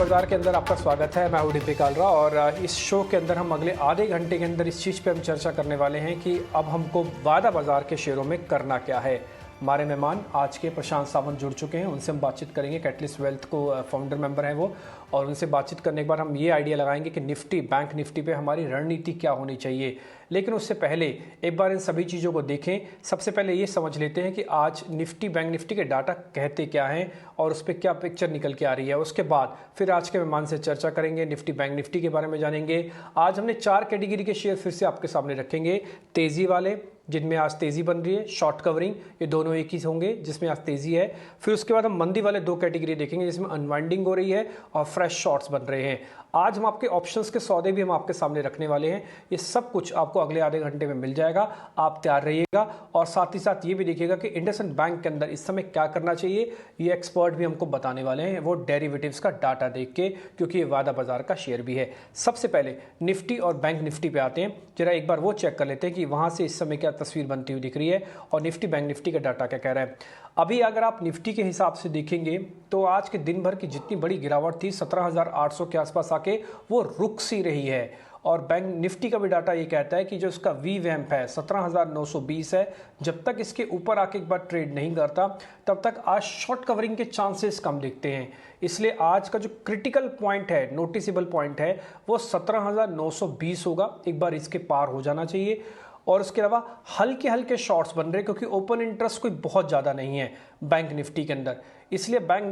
बाजार के अंदर आपका स्वागत है। मैं हूं डीपी कालरा और इस शो के अंदर हम अगले आधे घंटे के अंदर इस चीज़ पे हम चर्चा करने वाले हैं कि अब हमको वायदा बाजार के शेयरों में करना क्या है। हमारे मेहमान आज के प्रशांत सावंत जुड़ चुके हैं, उनसे हम बातचीत करेंगे। कैटलिस्ट वेल्थ को फाउंडर मेंबर हैं वो, और उनसे बातचीत करने के बाद हम ये आइडिया लगाएंगे कि निफ्टी, बैंक निफ्टी पे हमारी रणनीति क्या होनी चाहिए। लेकिन उससे पहले एक बार इन सभी चीज़ों को देखें। सबसे पहले ये समझ लेते हैं कि आज निफ्टी, बैंक निफ्टी के डाटा कहते क्या हैं और उस पर क्या पिक्चर निकल के आ रही है। उसके बाद फिर आज के मेहमान से चर्चा करेंगे, निफ्टी बैंक निफ्टी के बारे में जानेंगे। आज हमने 4 कैटेगरी के शेयर फिर से आपके सामने रखेंगे। तेज़ी वाले, जिनमें आज तेज़ी बन रही है, शॉर्ट कवरिंग, ये दोनों एक ही होंगे जिसमें आज तेज़ी है। फिर उसके बाद हम मंदी वाले 2 कैटेगरी देखेंगे जिसमें अनवाइंडिंग हो रही है और फ्रेश शॉर्ट्स बन रहे हैं। आज हम आपके ऑप्शंस के सौदे भी हम आपके सामने रखने वाले हैं। ये सब कुछ आपको अगले आधे घंटे में मिल जाएगा, आप तैयार रहिएगा। और साथ ही साथ ये भी देखिएगा कि इंडसइंड बैंक के अंदर इस समय क्या करना चाहिए, ये एक्सपर्ट भी हमको बताने वाले हैं, वो डेरिवेटिव्स का डाटा देख के, क्योंकि ये वादा बाजार का शेयर भी है। सबसे पहले निफ्टी और बैंक निफ्टी पे आते हैं। जरा एक बार वो चेक कर लेते हैं कि वहाँ से इस समय क्या तस्वीर बनती हुई दिख रही है और निफ्टी बैंक निफ्टी का डाटा क्या कह रहा है। अभी अगर आप निफ्टी के हिसाब से देखेंगे तो आज के दिन भर की जितनी बड़ी गिरावट थी 17,800 के आसपास आके वो रुक सी रही है। और बैंक निफ्टी का भी डाटा ये कहता है कि जो इसका वी वैम्प है 17,920 है, जब तक इसके ऊपर आके एक बार ट्रेड नहीं करता तब तक आज शॉर्ट कवरिंग के चांसेस कम दिखते हैं। इसलिए आज का जो क्रिटिकल पॉइंट है, नोटिसेबल पॉइंट है, वो 17,920 होगा। एक बार इसके पार हो जाना चाहिए। और उसके अलावा हल्के हल्के शॉर्ट्स बन रहे हैं क्योंकि ओपन इंटरेस्ट कोई बहुत ज़्यादा नहीं है बैंक निफ्टी के अंदर, इसलिए बैंक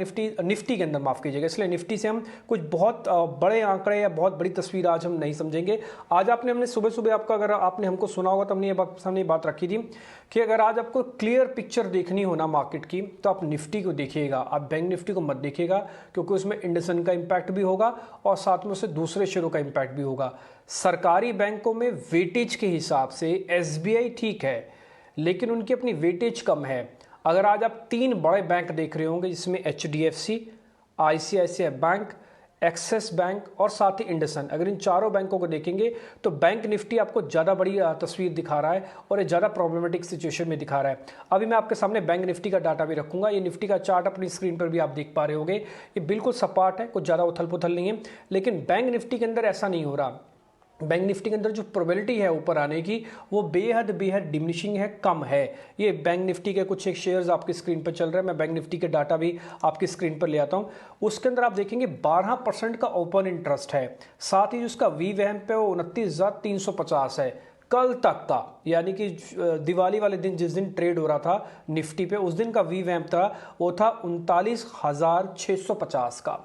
निफ्टी के अंदर माफ़ कीजिएगा, इसलिए निफ्टी से हम कुछ बहुत बड़े आंकड़े या बहुत बड़ी तस्वीर आज हम नहीं समझेंगे। आज हमने सुबह सुबह आपका, अगर आपने हमको सुना होगा तो हमने ये सामने बात रखी थी कि अगर आज आपको क्लियर पिक्चर देखनी हो ना मार्केट की तो आप निफ्टी को देखिएगा, आप बैंक निफ्टी को मत देखिएगा, क्योंकि उसमें इंडसइंड का इम्पैक्ट भी होगा और साथ में उससे दूसरे शेयरों का इम्पैक्ट भी होगा। सरकारी बैंकों में वेटेज के हिसाब से एसबीआई ठीक है, लेकिन उनकी अपनी वेटेज कम है। अगर आज आप 3 बड़े बैंक देख रहे होंगे जिसमें HDFC, ICICI bank, axis bank और साथ ही इंडसइंड, अगर इन चारों बैंकों को देखेंगे तो बैंक निफ्टी आपको ज़्यादा बड़ी तस्वीर दिखा रहा है और ये ज़्यादा प्रॉब्लमेटिक सिचुएशन में दिखा रहा है। अभी मैं आपके सामने बैंक निफ्टी का डाटा भी रखूंगा। ये निफ्टी का चार्ट अपनी स्क्रीन पर भी आप देख पा रहे होंगे, ये बिल्कुल सपाट है, कुछ ज़्यादा उथल पुथल नहीं है। लेकिन बैंक निफ्टी के अंदर ऐसा नहीं हो रहा। बैंक निफ्टी के अंदर जो प्रोबेबिलिटी है ऊपर आने की वो बेहद डिमिनिशिंग है, कम है। ये बैंक निफ्टी के कुछ एक शेयर्स आपकी स्क्रीन पर चल रहे हैं। मैं बैंक निफ्टी के डाटा भी आपकी स्क्रीन पर ले आता हूँ। उसके अंदर आप देखेंगे 12% का ओपन इंटरेस्ट है, साथ ही जिसका वी वैम्प है वो 29,350 है कल तक का, यानी कि दिवाली वाले दिन जिस दिन ट्रेड हो रहा था निफ्टी पे, उस दिन का वी वैम्प था वो था 39,650 का।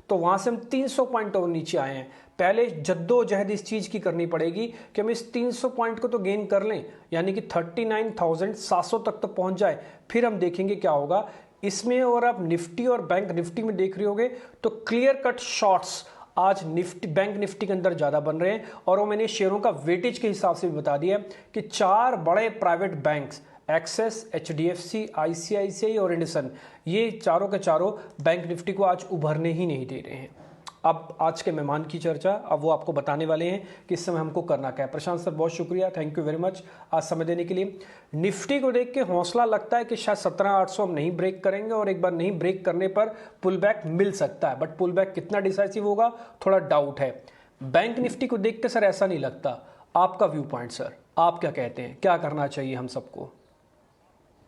तो वहाँ से हम 300 पॉइंट और नीचे आए हैं। पहले जद्दोजहद इस चीज़ की करनी पड़ेगी कि हम इस 300 पॉइंट को तो गेन कर लें, यानी कि 39,700 तक तो पहुँच जाए, फिर हम देखेंगे क्या होगा इसमें। और आप निफ्टी और बैंक निफ्टी में देख रहे होगे तो क्लियर कट शॉर्ट्स आज निफ्टी, बैंक निफ्टी के अंदर ज़्यादा बन रहे हैं। और वो मैंने शेयरों का वेटेज के हिसाब से भी बता दिया कि 4 बड़े private banks, axis, HDFC, ICICI और इंडसइंड, ये चारों के चारों बैंक निफ्टी को आज उभरने ही नहीं दे रहे हैं। अब आज के मेहमान की चर्चा, अब वो आपको बताने वाले हैं कि इस समय हमको करना क्या है। प्रशांत सर, बहुत शुक्रिया, थैंक यू वेरी मच आज समय देने के लिए। निफ्टी को देख के हौसला लगता है कि शायद 17,800 हम नहीं ब्रेक करेंगे और एक बार नहीं ब्रेक करने पर पुल बैक मिल सकता है, बट पुल बैक कितना डिसाइसिव होगा थोड़ा डाउट है। बैंक निफ्टी को देख के सर ऐसा नहीं लगता, आपका व्यू पॉइंट सर, आप क्या कहते हैं, क्या करना चाहिए हम सबको?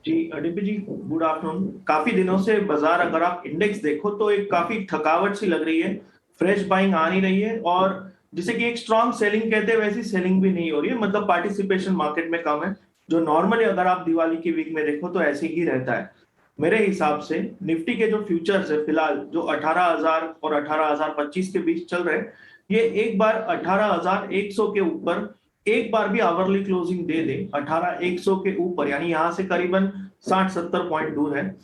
जी डीपी जी, गुड आफ्टरनून। काफी दिनों से बाजार, अगर आप इंडेक्स देखो तो एक काफी थकावट सी लग रही है, फ्रेश बाइंग आ नहीं रही है, और जिसे कि एक स्ट्रॉन्ग सेलिंग कहते हैं वैसी सेलिंग भी नहीं हो रही है, मतलब पार्टिसिपेशन मार्केट में कम है, जो नॉर्मली अगर आप दिवाली की वीक में देखो तो ऐसे ही रहता है। मेरे हिसाब से निफ्टी के जो फ्यूचर्स है फिलहाल जो 18,000 और 18,025 के बीच चल रहे हैं, ये एक बार 18,100 के ऊपर एक बार भी आवरली क्लोजिंग दे दे 18,100 के ऊपर, यानी यहां से करीबन 60-70 पॉइंट दूर है,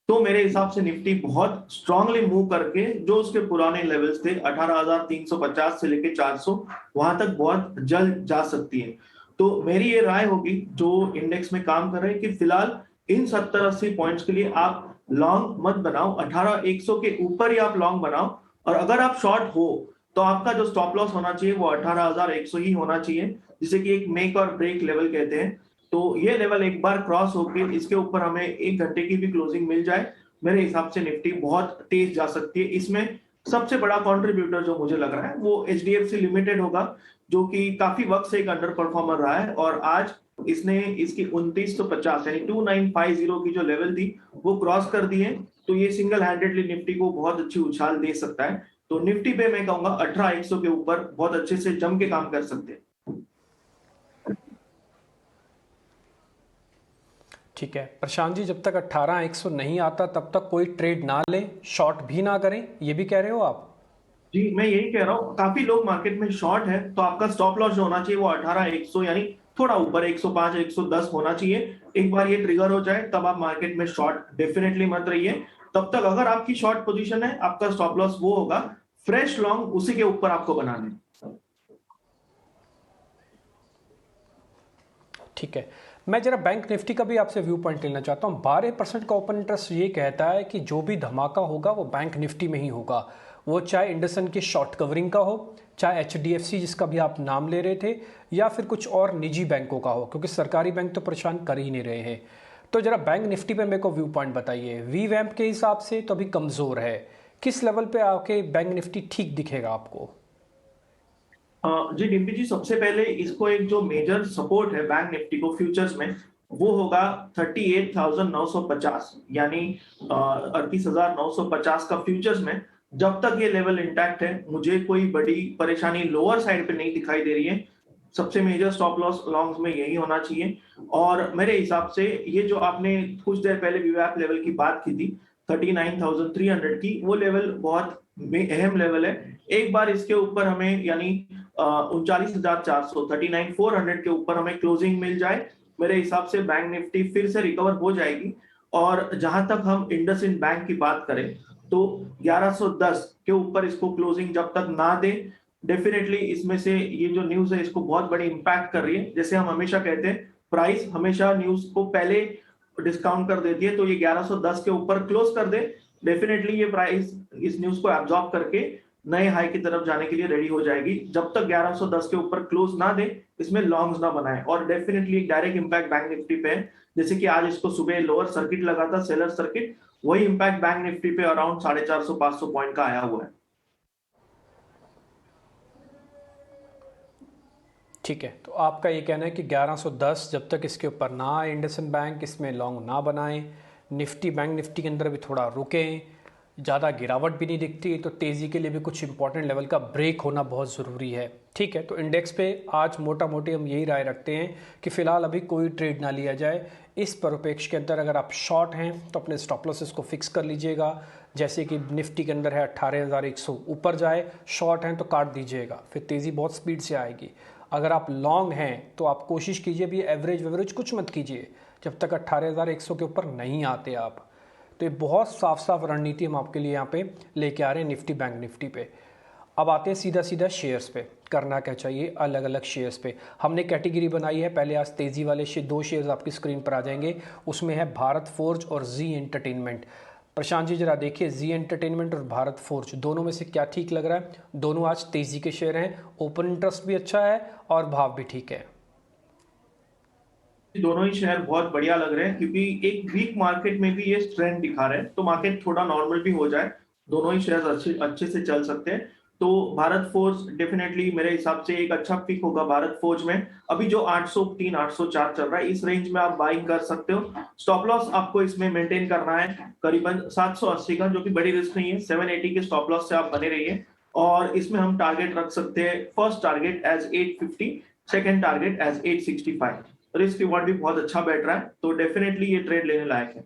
तो मेरे हिसाब से निफ्टी बहुत स्ट्रांगली मूव करके जो उसके पुराने लेवल्स थे 18,350 से लेके 400, वहां तक बहुत जल्द जा सकती है। तो मेरी ये राय होगी जो इंडेक्स में काम कर रहे हैं कि फिलहाल इन 70-80 पॉइंट्स के लिए आप लॉन्ग मत बनाओ, 18,100 के ऊपर ही आप लॉन्ग बनाओ, और अगर आप शॉर्ट हो तो आपका जो स्टॉप लॉस होना चाहिए वो 18,100 ही होना चाहिए, जिसे कि एक मेक और ब्रेक लेवल कहते हैं। तो ये लेवल एक बार क्रॉस होकर इसके ऊपर हमें 1 घंटे की भी क्लोजिंग मिल जाए, मेरे हिसाब से निफ्टी बहुत तेज जा सकती है। इसमें सबसे बड़ा कंट्रीब्यूटर जो मुझे लग रहा है वो एचडीएफसी लिमिटेड होगा, जो कि काफी वक्त से एक अंडर परफॉर्मर रहा है, और आज इसने इसकी 2950 यानी 2950 की जो लेवल थी वो क्रॉस कर दी है। तो ये सिंगल हैंडेडली निफ्टी को बहुत अच्छी उछाल दे सकता है। तो निफ्टी पे मैं कहूंगा 18100 के ऊपर बहुत अच्छे से जम के काम कर सकते हैं। ठीक है प्रशांत जी, जब तक 18,100 नहीं आता तब तक कोई ट्रेड ना लें, शॉर्ट भी ना करें, ये भी कह रहे हो आप? जी मैं यही कह रहा हूँ, काफी लोग मार्केट में शॉर्ट है, तो आपका स्टॉप लॉस जो होना चाहिए वो 18,100 यानी थोड़ा ऊपर 105 110 होना चाहिए। एक बार ये ट्रिगर हो जाए तब आप मार्केट में शॉर्ट डेफिनेटली मत रहिए। तब तक अगर आपकी शॉर्ट पोजीशन है, आपका स्टॉप लॉस वो होगा, फ्रेश लॉन्ग उसी के ऊपर आपको बनाना है। ठीक है, मैं जरा बैंक निफ्टी का भी आपसे व्यू पॉइंट लेना चाहता हूँ। 12% का ओपन इंटरेस्ट ये कहता है कि जो भी धमाका होगा वो बैंक निफ्टी में ही होगा, वो चाहे इंडसन की शॉर्ट कवरिंग का हो, चाहे एचडीएफसी जिसका भी आप नाम ले रहे थे, या फिर कुछ और निजी बैंकों का हो, क्योंकि सरकारी बैंक तो परेशान कर ही नहीं रहे हैं। तो जरा बैंक निफ्टी पे मेरे को व्यू पॉइंट बताइए। वी वैम्प के हिसाब से तो अभी कमज़ोर है, किस लेवल पे आके बैंक निफ्टी ठीक दिखेगा आपको? जी डिम्पी जी, सबसे पहले इसको एक जो मेजर सपोर्ट है बैंक निफ्टी को फ्यूचर्स में, वो होगा 38,950 यानी 38,950 का फ्यूचर्स में। जब तक ये लेवल इंटैक्ट है, मुझे कोई बड़ी परेशानी लोअर साइड पे नहीं दिखाई दे रही है। सबसे मेजर स्टॉप लॉस लॉन्ग्स में यही होना चाहिए। और मेरे हिसाब से ये जो आपने कुछ देर पहले वीवैप लेवल की बात की थी 39,300 की, वो लेवल बहुत अहम लेवल है। एक बार इसके ऊपर हमें यानी 39,400 39,400 के ऊपर हमें क्लोजिंग मिल जाए, मेरे हिसाब से बैंक निफ्टी फिर से रिकवर हो जाएगी। और जहां तक हम इंडसइंड बैंक की बात करें, तो 1110 के ऊपर इसको क्लोजिंग जब तक ना दे, डेफिनेटली इसमें से ये जो न्यूज है इसको बहुत बड़ी इंपैक्ट कर रही है। जैसे हम हमेशा कहते हैं, प्राइस हमेशा न्यूज को पहले डिस्काउंट कर देती है, तो ये 1110 के ऊपर क्लोज कर दे, डेफिनेटली ये प्राइस इस न्यूज को एब्जॉर्ब करके नए हाई की तरफ जाने के लिए रेडी हो जाएगी। जब तक 1110 के ऊपर क्लोज ना दे, इसमें लॉन्ग्स ना बनाए। और डेफिनेटली एक डायरेक्ट इंपैक्ट बैंक निफ्टी पे है, जैसे कि आज इसको सुबह लोअर सर्किट लगा था, सेलर सर्किट, वही इंपैक्ट बैंक निफ्टी पे अराउंड 450-500 पॉइंट का आया हुआ है। ठीक है, तो आपका ये कहना है कि 1110 जब तक इसके ऊपर ना आए इंडसइंड बैंक, इसमें लॉन्ग ना बनाएं, निफ्टी बैंक निफ्टी के अंदर भी थोड़ा रुकें, ज़्यादा गिरावट भी नहीं दिखती, तो तेज़ी के लिए भी कुछ इंपॉर्टेंट लेवल का ब्रेक होना बहुत ज़रूरी है। ठीक है, तो इंडेक्स पे आज मोटा मोटी हम यही राय रखते हैं कि फ़िलहाल अभी कोई ट्रेड ना लिया जाए। इस परिप्रेक्ष्य के अंदर अगर आप शॉर्ट हैं तो अपने स्टॉप लॉसेस को फिक्स कर लीजिएगा। जैसे कि निफ्टी के अंदर है 18,100 ऊपर जाए, शॉर्ट हैं तो काट दीजिएगा, फिर तेज़ी बहुत स्पीड से आएगी। अगर आप लॉन्ग हैं तो आप कोशिश कीजिए भी एवरेज वेवरेज कुछ मत कीजिए जब तक 18,100 के ऊपर नहीं आते आप। तो ये बहुत साफ साफ रणनीति हम आपके लिए यहाँ पे लेके आ रहे हैं निफ्टी बैंक निफ्टी पे। अब आते हैं सीधा सीधा शेयर्स पे, करना क्या चाहिए अलग अलग शेयर्स पे। हमने कैटेगरी बनाई है, पहले आज तेज़ी वाले दो शेयर्स आपकी स्क्रीन पर आ जाएंगे, उसमें है भारत फोर्ज और जी एंटरटेनमेंट। प्रशांत जी जरा देखिए, जी एंटरटेनमेंट और भारत फोर्ज दोनों में से क्या ठीक लग रहा है? दोनों आज तेज़ी के शेयर हैं, ओपन इंटरेस्ट भी अच्छा है और भाव भी ठीक है। दोनों ही शेयर बहुत बढ़िया लग रहे हैं, क्योंकि एक वीक मार्केट में भी ये ट्रेंड दिखा रहे हैं, तो मार्केट थोड़ा नॉर्मल भी हो जाए, दोनों ही शेयर अच्छे अच्छे से चल सकते हैं। तो भारत फोर्ज डेफिनेटली मेरे हिसाब से एक अच्छा पिक होगा। भारत फोर्ज में अभी जो 803 804 चल रहा है, इस रेंज में आप बाइंग कर सकते हो। स्टॉप लॉस आपको इसमें मेंटेन करना है करीबन 780 का, जो कि बड़ी रिस्क नहीं है। 780 के स्टॉप लॉस से आप बने रहिए। और इसमें हम टारगेट रख सकते हैं, first target as 850, second target as 865। Risk reward भी बहुत अच्छा बैठ रहा है, तो डेफिनेटली ये ट्रेड लेने लायक है।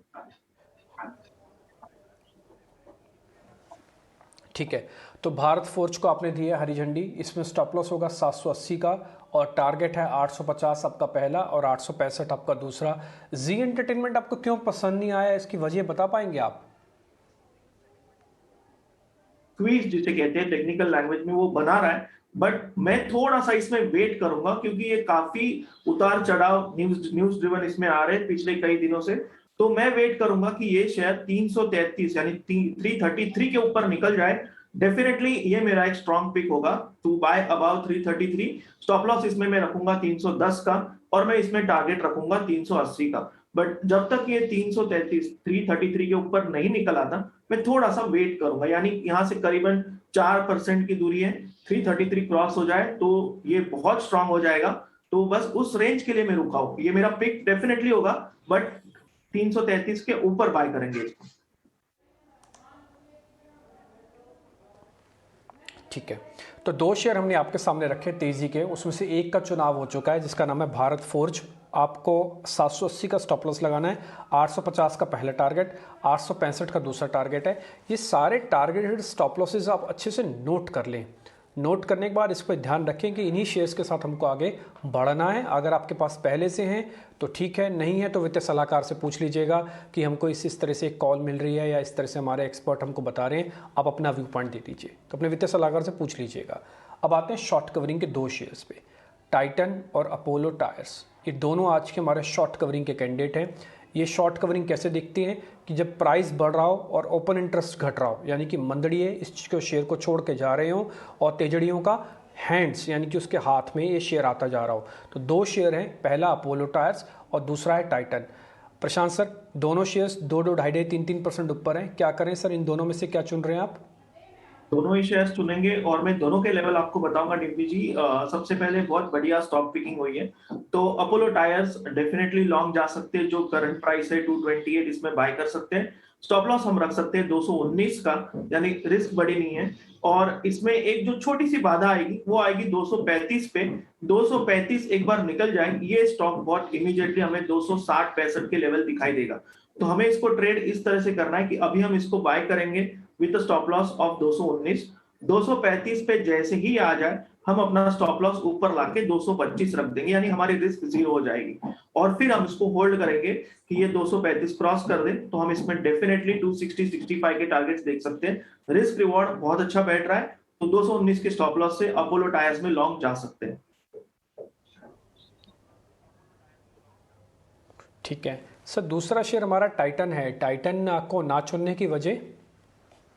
ठीक है, तो भारत फोर्ज को आपने दिया हरी झंडी, इसमें स्टॉप लॉस होगा 780 का और टारगेट है 850 आपका पहला और 865 आपका दूसरा। जी एंटरटेनमेंट आपको क्यों पसंद नहीं आया, इसकी वजह बता पाएंगे आप? क्वीज जिसे कहते हैं टेक्निकल लैंग्वेज में, वो बना रहा है, बट मैं थोड़ा सा इसमें वेट करूंगा, क्योंकि ये काफी उतार चढ़ाव न्यूज ड्रिवन इसमें आ रहे हैं पिछले कई दिनों से। तो मैं वेट करूंगा कि ये शेयर 333 यानी 333 के ऊपर निकल जाए। डेफिनेटली ये मेरा एक स्ट्रॉन्ग पिक होगा to buy about 333। Stop loss इसमें मैं रखूंगा 310 का, और मैं इसमें टारगेट रखूंगा 380 का। बट जब तक ये 333 333 के ऊपर नहीं निकल आता, मैं थोड़ा सा वेट करूंगा, यानी यहाँ से करीबन 4% की दूरी है, 333 क्रॉस हो जाए तो ये बहुत स्ट्रांग हो जाएगा। तो बस उस रेंज के लिए मैं रुका हूं, ये मेरा पिक डेफिनेटली होगा, बट 333 के ऊपर बाय करेंगे इसको। ठीक है, तो दो शेयर हमने आपके सामने रखे तेजी के, उसमें से एक का चुनाव हो चुका है जिसका नाम है भारत फोर्ज। आपको 780 का स्टॉप लॉस लगाना है, 850 का पहला टारगेट, 865 का दूसरा टारगेट है। ये सारे टारगेटेड स्टॉप लॉसेज आप अच्छे से नोट कर लें। नोट करने के बाद इस पर ध्यान रखें कि इन्हीं शेयर्स के साथ हमको आगे बढ़ना है। अगर आपके पास पहले से हैं तो ठीक है, नहीं है तो वित्तीय सलाहकार से पूछ लीजिएगा कि हमको इस तरह से एक कॉल मिल रही है या इस तरह से हमारे एक्सपर्ट हमको बता रहे हैं, आप अपना व्यू पॉइंट दे दीजिए, तो अपने वित्तीय सलाहकार से पूछ लीजिएगा। अब आते हैं शॉर्ट कवरिंग के दो शेयर्स पे, टाइटन और अपोलो टायर्स। ये दोनों आज के हमारे शॉर्ट कवरिंग के कैंडिडेट हैं। ये शॉर्ट कवरिंग कैसे दिखती है कि जब प्राइस बढ़ रहा हो और ओपन इंटरेस्ट घट रहा हो, यानी कि मंदड़ी है, इस शेयर को छोड़ के जा रहे हो, और तेजड़ियों का हैंड्स यानी कि उसके हाथ में ये शेयर आता जा रहा हो। तो दो शेयर हैं, पहला अपोलो टायर्स और दूसरा है टाइटन। प्रशांत सर, दोनों शेयर्स 2-2, 2.5, 3-3% ऊपर हैं, क्या करें सर? इन दोनों में से क्या चुन रहे हैं आप? दोनों ही शेयर्स चुनेंगे और मैं दोनों के लेवल आपको बताऊंगा डिम्पी जी। सबसे पहले बहुत बढ़िया स्टॉक पिकिंग हुई है, तो अपोलो टायर्स डेफिनेटली लॉन्ग जा सकते हैं, जो करंट प्राइस है 228, इसमें बाय कर सकते हैं। स्टॉप लॉस हम रख सकते हैं 219 का, यानी रिस्क बड़ी नहीं है। और इसमें एक जो छोटी सी बाधा आएगी वो आएगी 235 पे। 235 एक बार निकल जाए, ये स्टॉक बहुत इमीडिएटली हमें 260-65 के लेवल दिखाई देगा। तो हमें इसको ट्रेड इस तरह से करना है कि अभी हम इसको बाय करेंगे विद स्टॉप लॉस ऑफ 219। 235 पे जैसे ही आ जाए हम अपना स्टॉप लॉस ऊपर लाके 225 रख देंगे, यानी हमारी रिस्क जीरो हो जाएगी। और फिर हम इसको होल्ड करेंगे कि ये 235 क्रॉस कर दे तो हम इसमें डेफिनेटली 260-65 के टारगेट्स देख सकते हैं। रिस्क रिवॉर्ड बहुत अच्छा बैठ रहा है, तो 219 के स्टॉप लॉस से अपोलो टायर्स में लॉन्ग जा सकते हैं। ठीक है सर, दूसरा शेयर हमारा टाइटन है। टाइटन को ना चुनने की वजह?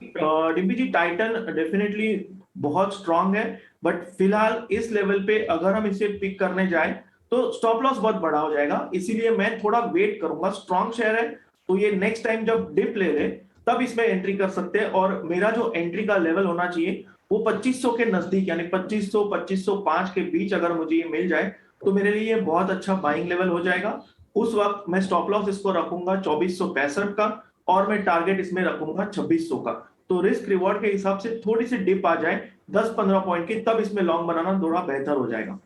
डिम्पी जी, टाइटन डेफिनेटली बहुत स्ट्रांग है, बट फिलहाल इस लेवल पे अगर हम इसे पिक करने जाए तो स्टॉप लॉस बहुत बड़ा हो जाएगा, इसीलिए मैं थोड़ा वेट करूंगा। स्ट्रांग शेयर है तो ये नेक्स्ट टाइम जब डिप ले ले तब इसमें एंट्री कर सकते हैं, और मेरा जो एंट्री का लेवल होना चाहिए वो 2500 के नजदीक, यानी 2500 2505 के बीच अगर मुझे ये मिल जाए तो मेरे लिए ये बहुत अच्छा बाइंग लेवल हो जाएगा। उस वक्त मैं स्टॉप लॉस इसको रखूंगा 2465 का, और मैं टारगेट इसमें रखूंगा 2600 का। तो रिस्क रिवॉर्ड के हिसाब से थोड़ी सी डिप आ जाए 10-15 पॉइंट की, तब इसमें लॉन्ग बनाना थोड़ा बेहतर हो जाएगा।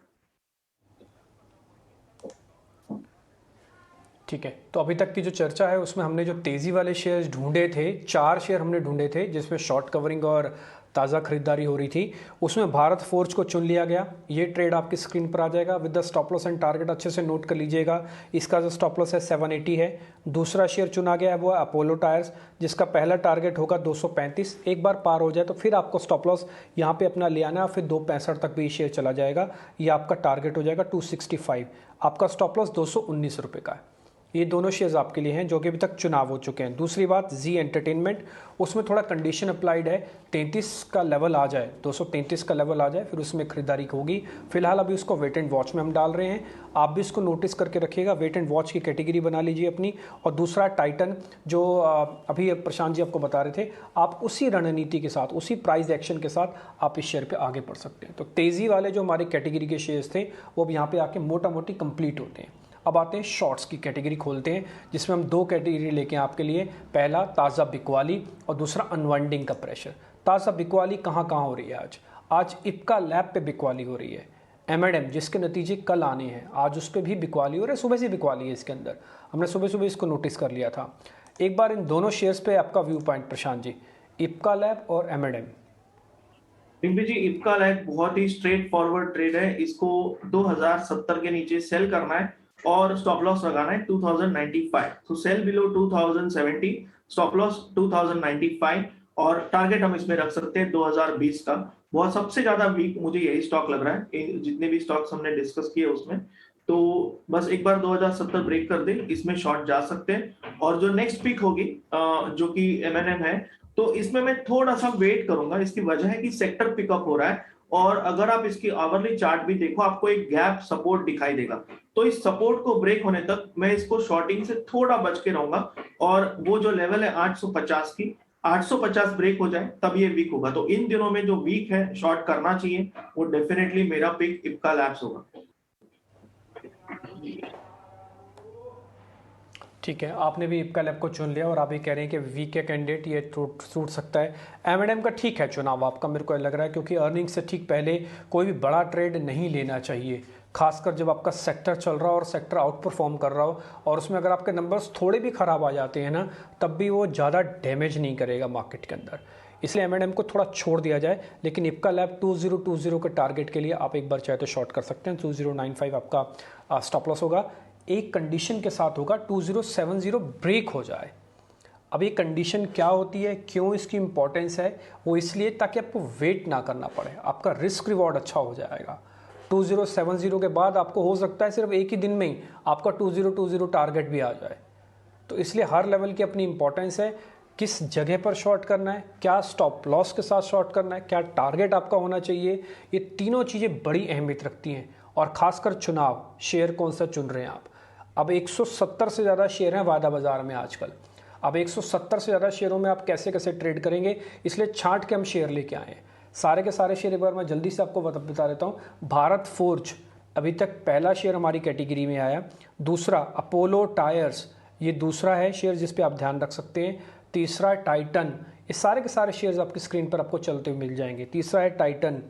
ठीक है, तो अभी तक की जो चर्चा है उसमें हमने जो तेज़ी वाले शेयर्स ढूंढे थे, 4 शेयर हमने ढूंढे थे जिसमें शॉर्ट कवरिंग और ताज़ा खरीदारी हो रही थी, उसमें भारत फोर्ज को चुन लिया गया। ये ट्रेड आपकी स्क्रीन पर आ जाएगा with the stop loss and target, अच्छे से नोट कर लीजिएगा। इसका जो स्टॉप लॉस है 780 है। दूसरा शेयर चुना गया है वो है अपोलो टायर्स, जिसका पहला टारगेट होगा 235। एक बार पार हो जाए तो फिर आपको स्टॉप लॉस यहाँ पे अपना ले आना है, फिर 265 तक भी शेयर चला जाएगा। ये आपका टारगेट हो जाएगा 265। आपका स्टॉप लॉस 219 रुपये का है। ये दोनों शेयर्स आपके लिए हैं जो कि अभी तक चुनाव हो चुके हैं। दूसरी बात, जी एंटरटेनमेंट, उसमें थोड़ा कंडीशन अप्लाइड है। 33 का लेवल आ जाए, 233 का लेवल आ जाए, फिर उसमें खरीदारी होगी। फिलहाल अभी उसको वेट एंड वॉच में हम डाल रहे हैं, आप भी इसको नोटिस करके रखिएगा, वेट एंड वॉच की कैटेगरी बना लीजिए अपनी। और दूसरा टाइटन, जो अभी प्रशांत जी आपको बता रहे थे, आप उसी रणनीति के साथ, उसी प्राइस एक्शन के साथ आप इस शेयर पर आगे बढ़ सकते हैं। तो तेज़ी वाले जो हमारे कैटेगरी के शेयर्स थे वो अब यहाँ पर आके मोटा मोटी कंप्लीट होते हैं। अब आते हैं शॉर्ट्स की कैटेगरी खोलते हैं, जिसमें हम दो कैटेगरी लेके हैं आपके लिए। पहला ताज़ा बिकवाली और दूसरा अनवाइंडिंग का प्रेशर। ताज़ा बिकवाली कहाँ कहाँ हो रही है आज? आज इप्का लैब पे बिकवाली हो रही है। M&M जिसके नतीजे कल आने हैं, आज उस पर भी बिकवाली हो रही है। सुबह से बिकवाली है इसके अंदर, हमने सुबह सुबह इसको नोटिस कर लिया था। एक बार इन दोनों शेयर्स पे आपका view point Prashant ji, Ipca lab और M&M। डिम्पी जी, इप्का लैब बहुत ही स्ट्रेट फॉरवर्ड ट्रेड है, इसको 2070 के नीचे सेल करना है और स्टॉप लॉस लगाना है 2095। तो सेल बिलो 2070, स्टॉप लॉस 2095, और टारगेट हम इसमें रख सकते हैं 2020 का। बहुत सबसे ज्यादा वीक मुझे यही स्टॉक लग रहा है जितने भी स्टॉक्स हमने डिस्कस किए उसमें। तो बस एक बार 2070 ब्रेक कर दे, इसमें शॉर्ट जा सकते हैं। और जो नेक्स्ट पिक होगी जो कि M&M है, तो इसमें मैं थोड़ा सा वेट करूंगा। इसकी वजह है कि सेक्टर पिकअप हो रहा है, और अगर आप इसकी आवरली चार्ट भी देखो आपको एक गैप सपोर्ट दिखाई देगा। तो इस सपोर्ट को ब्रेक होने तक मैं इसको शॉर्टिंग से थोड़ा बच के रहूंगा, और वो जो लेवल है 850 की 850 ब्रेक हो जाए तब ये वीक होगा। तो इन दिनों में जो वीक है शॉर्ट करना चाहिए, वो डेफिनेटली मेरा पिक इप्का लैब्स होगा। ठीक है, आपने भी इप्का लैब को चुन लिया और आप ये कह रहे हैं कि वीक के कैंडिडेट ये सूट सकता है। एम का ठीक है चुनाव आपका, मेरे को लग रहा है, क्योंकि अर्निंग से ठीक पहले कोई भी बड़ा ट्रेड नहीं लेना चाहिए, खासकर जब आपका सेक्टर चल रहा हो और सेक्टर आउट परफॉर्म कर रहा हो, और उसमें अगर आपके नंबर्स थोड़े भी ख़राब आ जाते हैं ना, तब भी वो ज़्यादा डैमेज नहीं करेगा मार्केट के अंदर, इसलिए एम को थोड़ा छोड़ दिया जाए। लेकिन इप्का लैब 2020 के टारगेट के लिए आप एक बार चाहे तो शॉर्ट कर सकते हैं। 2095 आपका स्टॉप लॉस होगा, एक कंडीशन के साथ होगा, 2070 ब्रेक हो जाए। अब ये कंडीशन क्या होती है, क्यों इसकी इंपॉर्टेंस है, वो इसलिए ताकि आपको वेट ना करना पड़े, आपका रिस्क रिवॉर्ड अच्छा हो जाएगा। 2070 के बाद आपको हो सकता है सिर्फ एक ही दिन में ही आपका 2020 टारगेट भी आ जाए। तो इसलिए हर लेवल की अपनी इंपॉर्टेंस है, किस जगह पर शॉर्ट करना है, क्या स्टॉप लॉस के साथ शॉर्ट करना है, क्या टारगेट आपका होना चाहिए, ये तीनों चीज़ें बड़ी अहमियत रखती हैं। और खासकर चुनाव, शेयर कौन सा चुन रहे हैं आप। अब 170 से ज़्यादा शेयर हैं वायदा बाज़ार में आजकल। अब 170 से ज़्यादा शेयरों में आप कैसे कैसे ट्रेड करेंगे, इसलिए छांट के हम शेयर लेके आए हैं। सारे के सारे शेयर एक बार मैं जल्दी से आपको बता देता हूँ। भारत फोर्ज अभी तक पहला शेयर हमारी कैटेगरी में आया। दूसरा अपोलो टायर्स, ये दूसरा है शेयर जिस पे आप ध्यान रख सकते हैं। तीसरा है टाइटन, ये सारे के सारे शेयर्स आपकी स्क्रीन पर आपको चलते हुए मिल जाएंगे। तीसरा है टाइटन।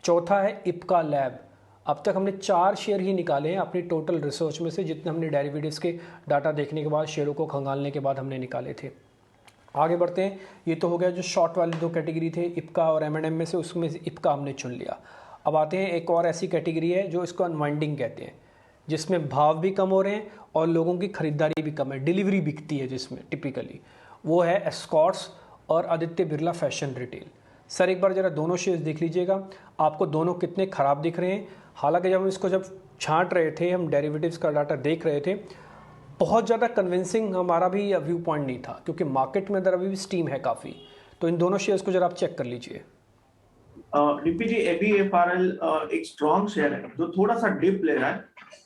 चौथा है इप्का लैब। अब तक हमने 4 शेयर ही निकाले हैं अपनी टोटल रिसर्च में से, जितने हमने डेरिवेटिव्स के डाटा देखने के बाद, शेयरों को खंगालने के बाद हमने निकाले थे। आगे बढ़ते हैं। ये तो हो गया जो शॉर्ट वाली 2 कैटेगरी थे इप्का और एम में से, उसमें से इप्का हमने चुन लिया। अब आते हैं, एक और ऐसी कैटेगरी है जो इसको अनवाइंडिंग कहते हैं, जिसमें भाव भी कम हो रहे हैं और लोगों की खरीदारी भी कम है, डिलीवरी बिकती है जिसमें टिपिकली, वो है एस्कॉर्ट्स और Aditya Birla fashion retail. Sir एक बार ज़रा दोनों शेयर्स देख लीजिएगा, आपको दोनों कितने ख़राब दिख रहे हैं। हालांकि जब हम इसको छांट रहे थे, हम डेरिवेटिव्स का डाटा देख रहे थे, बहुत ज़्यादा कन्विंसिंग हमारा भी व्यू पॉइंट नहीं था, क्योंकि मार्केट में अंदर अभी भी स्टीम है काफ़ी। तो इन दोनों शेयर्स को जरा आप चेक कर लीजिए। डीपी जी, ABFRL एक स्ट्रॉन्ग शेयर है जो थोड़ा सा डिप ले रहा है,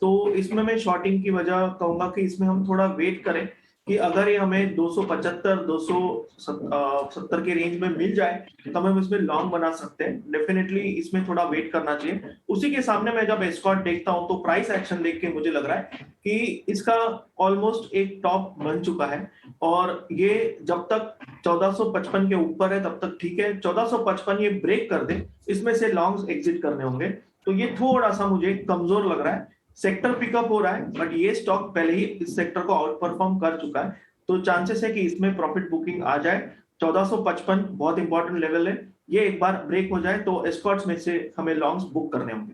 तो इसमें मैं शॉर्टिंग की वजह कहूंगा कि इसमें हम थोड़ा वेट करें कि अगर ये हमें 275 270 के रेंज में मिल जाए तो हम इसमें लॉन्ग बना सकते हैं। डेफिनेटली इसमें थोड़ा वेट करना चाहिए। उसी के सामने मैं जब एस्कॉर्ट देखता हूं तो प्राइस एक्शन देख के मुझे लग रहा है कि इसका ऑलमोस्ट एक टॉप बन चुका है, और ये जब तक 1455 के ऊपर है तब तक ठीक है। 1455 ये ब्रेक कर दे, इसमें से लॉन्ग्स एग्जिट करने होंगे। तो ये थोड़ा सा मुझे कमजोर लग रहा है। सेक्टर पिकअप हो रहा है, बट ये स्टॉक पहले ही इस सेक्टर को आउट परफॉर्म कर चुका है, तो चांसेस है कि इसमें प्रॉफिट बुकिंग आ जाए। 1455 बहुत इंपॉर्टेंट लेवल है, ये एक बार ब्रेक हो जाए तो एस्कॉर्ट्स में से हमें लॉन्ग्स बुक करने होंगे।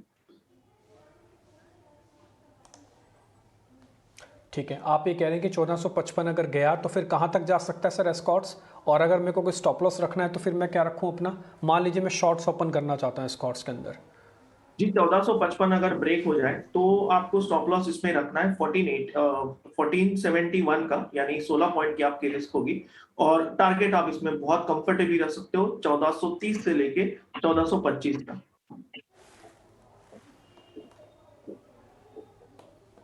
ठीक है, आप ये कह रहे हैं कि 1455 अगर गया तो फिर कहाँ तक जा सकता है सर एस्कॉर्ट्स, और अगर मेरे को कोई स्टॉप लॉस रखना है तो फिर मैं क्या रखूँ अपना। मान लीजिए मैं शॉर्ट्स ओपन करना चाहता हूँ एस्कॉर्ट्स के अंदर। जी, 1455 अगर ब्रेक हो जाए तो आपको स्टॉप लॉस इसमें रखना है 1471 का, यानी 16 पॉइंट की आपकी रिस्क होगी। और टारगेट आप इसमें बहुत कंफर्टेबली रख सकते हो 1430 से लेके 1425 का।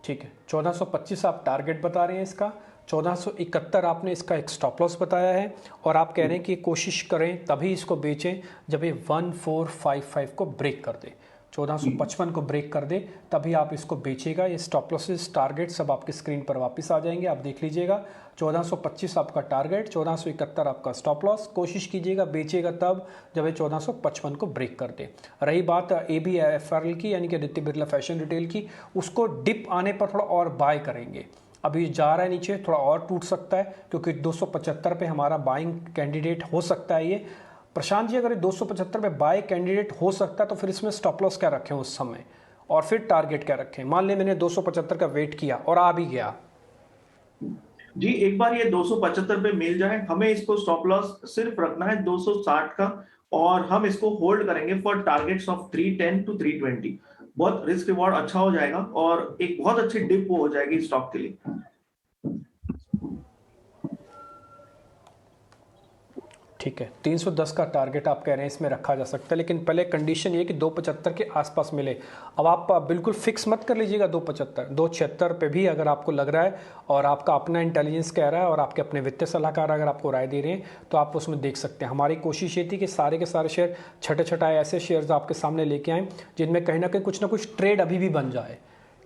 ठीक है, 1425 आप टारगेट बता रहे हैं इसका, 1471 आपने इसका एक स्टॉप लॉस बताया है, और आप कह रहे हैं कि कोशिश करें तभी इसको बेचें जब ये 1455 को ब्रेक कर दे, 1455 को ब्रेक कर दे तभी आप इसको बेचेगा। ये स्टॉप लॉसेस टारगेट सब आपकी स्क्रीन पर वापस आ जाएंगे, आप देख लीजिएगा। 1425 आपका टारगेट, 1471 आपका स्टॉप लॉस। कोशिश कीजिएगा बेचेगा तब जब ये 1455 को ब्रेक कर दे। रही बात ABFRL की, यानी कि आदित्य बिरला फैशन रिटेल की, उसको डिप आने पर थोड़ा और बाय करेंगे। अभी जा रहा है नीचे, थोड़ा और टूट सकता है क्योंकि 275 पे हमारा बाइंग कैंडिडेट हो सकता है ये। प्रशांत जी, अगर 275 पे बाय कैंडिडेट हो सकता है तो फिर इसमें स्टॉप लॉस क्या रखें उस समय, और फिर टारगेट क्या रखें। मान लें मैंने 275 का वेट किया और आ भी गया। जी, एक बार ये 275 पे मिल जाए, हमें इसको स्टॉप लॉस सिर्फ रखना है 260 का, और हम इसको होल्ड करेंगे फॉर टारगेट्स ऑफ 310 टू 320। बहुत रिस्क रिवॉर्ड अच्छा हो जाएगा और एक बहुत अच्छी डिप हो जाएगी स्टॉक के लिए। ठीक है, 310 का टारगेट आप कह रहे हैं इसमें रखा जा सकता है, लेकिन पहले कंडीशन ये कि 275 के आसपास मिले। अब आप बिल्कुल फिक्स मत कर लीजिएगा 275, 276 पे भी अगर आपको लग रहा है और आपका अपना इंटेलिजेंस कह रहा है और आपके अपने वित्तीय सलाहकार अगर आपको राय दे रहे हैं तो आप उसमें देख सकते हैं। हमारी कोशिश ये थी कि सारे के सारे शेयर छठे छठाए ऐसे शेयर्स आपके सामने लेके आएँ जिनमें कहीं ना कुछ ट्रेड अभी भी बन जाए,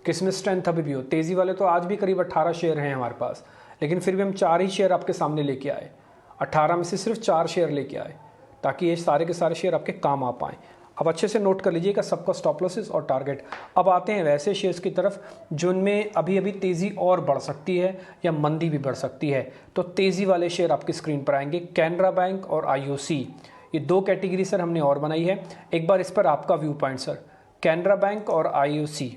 किसमें स्ट्रेंथ अभी भी हो। तेज़ी वाले तो आज भी करीब 18 शेयर हैं हमारे पास, लेकिन फिर भी हम 4 ही शेयर आपके सामने लेके आए, 18 में से सिर्फ 4 शेयर लेके आए ताकि ये सारे के सारे शेयर आपके काम आ पाएँ। अब अच्छे से नोट कर लीजिएगा सबका स्टॉप लॉसेस और टारगेट। अब आते हैं वैसे शेयर्स की तरफ जिनमें अभी अभी तेज़ी और बढ़ सकती है या मंदी भी बढ़ सकती है। तो तेज़ी वाले शेयर आपकी स्क्रीन पर आएंगे, कैनरा बैंक और आईओसी। ये दो कैटेगरी सर हमने और बनाई है, एक बार इस पर आपका view point sir. Canara bank और आईओसी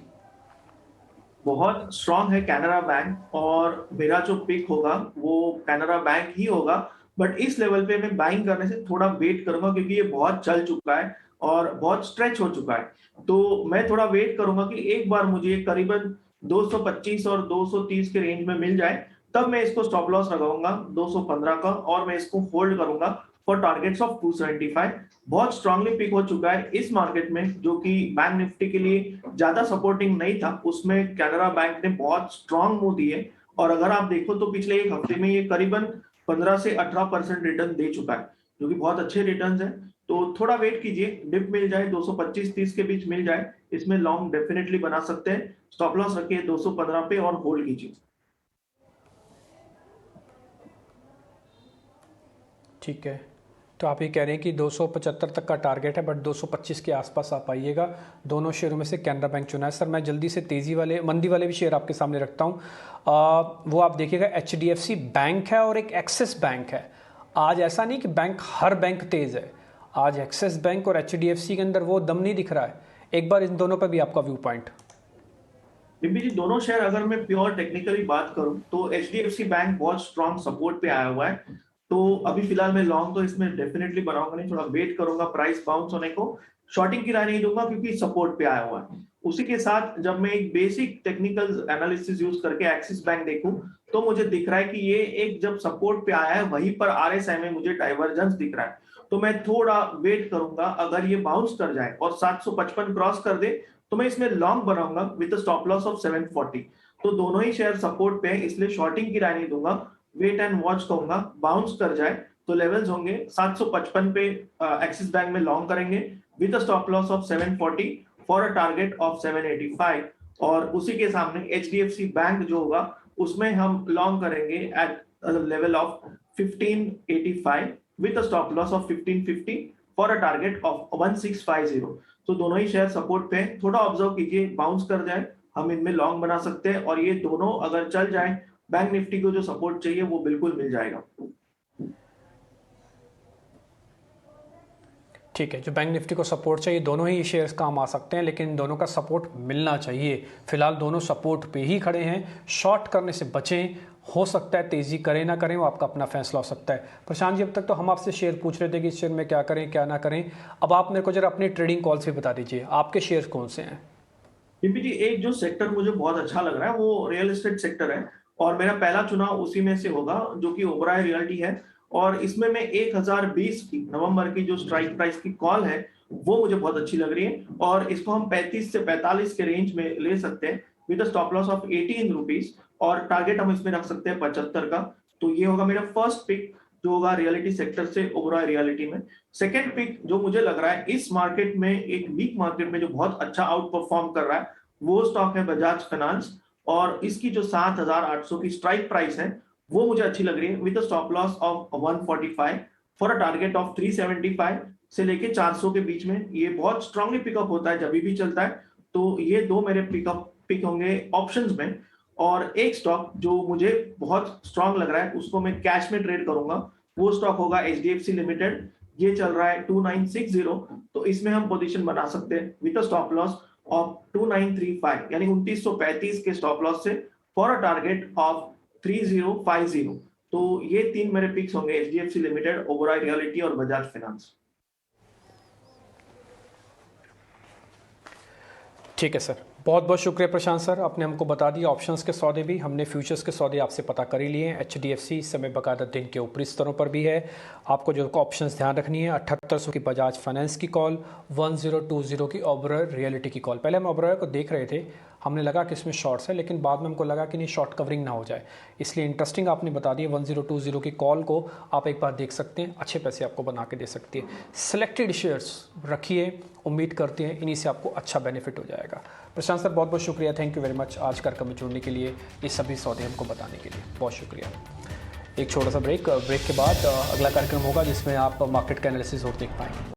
बहुत स्ट्रांग है कैनरा बैंक, और मेरा जो पिक होगा वो कैनरा बैंक ही होगा। बट इस लेवल पे मैं बाइंग करने से थोड़ा वेट करूंगा, क्योंकि ये बहुत चल चुका है और बहुत स्ट्रेच हो चुका है। तो मैं थोड़ा वेट करूंगा कि एक बार मुझे करीबन 225 और 230 के रेंज में मिल जाए, तब मैं इसको स्टॉप लॉस लगाऊंगा 215 का, और मैं इसको होल्ड करूंगा फॉर टारगेट्स ऑफ 275। बहुत स्ट्रांगली पिक हो चुका है इस मार्केट में, जो कि बैंक निफ्टी के लिए ज्यादा सपोर्टिंग नहीं था, उसमें कैनरा बैंक ने बहुत स्ट्रांग मूव दी है। और अगर आप देखो तो पिछले एक हफ्ते में ये करीबन 15 से 18% रिटर्न दे चुका है, जो कि बहुत अच्छे रिटर्न्स हैं। तो थोड़ा वेट कीजिए, डिप मिल जाए 225-30 के बीच मिल जाए, इसमें लॉन्ग डेफिनेटली बना सकते हैं। स्टॉप लॉस रखिए 215 पे और होल्ड कीजिए। ठीक है, तो आप ये कह रहे हैं कि 275 तक का टारगेट है, बट 225 के आसपास आप आइएगा। दोनों शेयरों में से कैनरा बैंक चुना है। सर मैं जल्दी से तेज़ी वाले मंदी वाले भी शेयर आपके सामने रखता हूँ। वो आप देखिएगा, HDFC बैंक है और एक एक्सिस बैंक है। आज ऐसा नहीं कि बैंक हर बैंक तेज़ है, आज एक्सिस बैंक और HDFC के अंदर वो दम नहीं दिख रहा है। एक बार इन दोनों पर भी आपका व्यू पॉइंट। डिम्पी जी, दोनों शेयर अगर मैं प्योर टेक्निकली बात करूं तो HDFC बैंक बहुत स्ट्रांग सपोर्ट पे आया हुआ है। तो अभी फिलहाल मैं लॉन्ग तो इसमें डेफिनेटली बनाऊंगा नहीं, थोड़ा वेट करूंगा प्राइस बाउंस होने को। शॉर्टिंग की राय नहीं दूंगा क्योंकि सपोर्ट पे आया हुआ है। उसी के साथ जब मैं एक बेसिक टेक्निकल एनालिसिस यूज करके एक्सिस बैंक देखूं, तो मुझे दिख रहा है कि ये एक जब सपोर्ट पे आया है वहीं पर RSI में मुझे डाइवर्जेंस दिख रहा है। तो मैं थोड़ा वेट करूंगा, अगर ये बाउंस कर जाए और 755 क्रॉस कर दे तो मैं इसमें लॉन्ग बनाऊंगा विद स्टॉप लॉस ऑफ 740। तो दोनों ही शेयर सपोर्ट पे हैं, इसलिए शॉर्टिंग की राय नहीं दूंगा, वेट एंड वॉच कहूंगा। बाउंस कर जाए तो लेवल्स होंगे 755 पे, एक्सिस बैंक में लॉन्ग करेंगे with stop loss of 740 for a target of 785। और उसी के सामने HDFC बैंक जो होगा उसमें हम लॉन्ग करेंगे at level of 1585 with stop loss of 1550 for a target of 1650। तो दोनों ही शेयर सपोर्ट पे हैं, थोड़ा ऑब्जर्व कीजिए, बाउंस कर जाए हम इनमें लॉन्ग बना सकते हैं। और ये दोनों अगर चल जाए, बैंक निफ्टी को जो सपोर्ट चाहिए वो बिल्कुल मिल जाएगा। ठीक है, जो बैंक निफ्टी को सपोर्ट चाहिए दोनों ही शेयर्स काम आ सकते हैं, लेकिन दोनों का सपोर्ट मिलना चाहिए। फिलहाल दोनों सपोर्ट पे ही खड़े हैं, शॉर्ट करने से बचें। हो सकता है तेज़ी करें ना करें, वो आपका अपना फैसला हो सकता है। प्रशांत जी, अब तक तो हम आपसे शेयर पूछ रहे थे कि इस शेयर में क्या करें क्या ना करें। अब आप मेरे को जरा अपनी ट्रेडिंग कॉल्स भी बता दीजिए, आपके शेयर कौन से हैं। डीपी जी, एक जो सेक्टर मुझे बहुत अच्छा लग रहा है वो रियल एस्टेट सेक्टर है, और मेरा पहला चुनाव उसी में से होगा, जो कि ओबराय रियल्टी है। और इसमें मैं 1020 की नवंबर की जो स्ट्राइक प्राइस की कॉल है वो मुझे बहुत अच्छी लग रही है, और इसको हम 35 से 45 के रेंज में ले सकते हैं with stop loss of 18 rupees, और टारगेट हम इसमें रख सकते हैं 75 का। तो ये होगा मेरा फर्स्ट पिक जो होगा रियलिटी सेक्टर से ओबराय रियलिटी में। सेकेंड पिक जो मुझे लग रहा है इस मार्केट में, एक वीक मार्केट में जो बहुत अच्छा आउट परफॉर्म कर रहा है, वो स्टॉक है बजाज फाइनेंस। और इसकी जो 7800 की स्ट्राइक प्राइस है वो मुझे अच्छी लग रही है with stop loss of 145 for a target of 375 से लेके 400 के बीच में। ये बहुत स्ट्रांगली पिकअप होता है जब भी चलता है। तो ये दो मेरे पिक होंगे ऑप्शंस में। और एक स्टॉक जो मुझे बहुत स्ट्रांग लग रहा है उसको मैं कैश में ट्रेड करूंगा, वो स्टॉक होगा HDFC लिमिटेड। ये चल रहा है 2960, तो इसमें हम पोजीशन बना सकते हैं विद स्टॉप लॉस ऑफ 2935, यानी 2935 के स्टॉप लॉस से फॉर अ टारगेट ऑफ 3050। तो ये तीन मेरे पिक्स होंगे, HDFC लिमिटेड, ओबराय रियलिटी और बजाज फाइनेंस। ठीक है सर, बहुत बहुत शुक्रिया प्रशांत सर, आपने हमको बता दिया ऑप्शंस के सौदे भी, हमने फ्यूचर्स के सौदे आपसे पता कर ही लिए हैं। HDFC इस समय बकायदा दिन के ऊपरी स्तरों पर भी है। आपको जो ऑप्शंस ध्यान रखनी है, 7800 की बजाज फाइनेंस की कॉल, 1020 की ओबरॉय रियलिटी की कॉल। पहले हम ओबरॉय को देख रहे थे, हमने लगा कि इसमें शॉर्ट्स है, लेकिन बाद में हमको लगा कि नहीं, शॉर्ट कवरिंग ना हो जाए, इसलिए इंटरेस्टिंग आपने बता दिया। 1020 की कॉल को आप एक बार देख सकते हैं, अच्छे पैसे आपको बना के दे सकती है। सिलेक्टेड शेयर्स रखिए, उम्मीद करते हैं इन्हीं से आपको अच्छा बेनिफिट हो जाएगा। प्रशांत सर बहुत बहुत शुक्रिया, थैंक यू वेरी मच आज कार्यक्रम में जुड़ने के लिए, ये सभी सौदे हमको बताने के लिए बहुत शुक्रिया। एक छोटा सा ब्रेक के बाद अगला कार्यक्रम होगा जिसमें आप मार्केट का एनालिसिस और देख पाएंगे।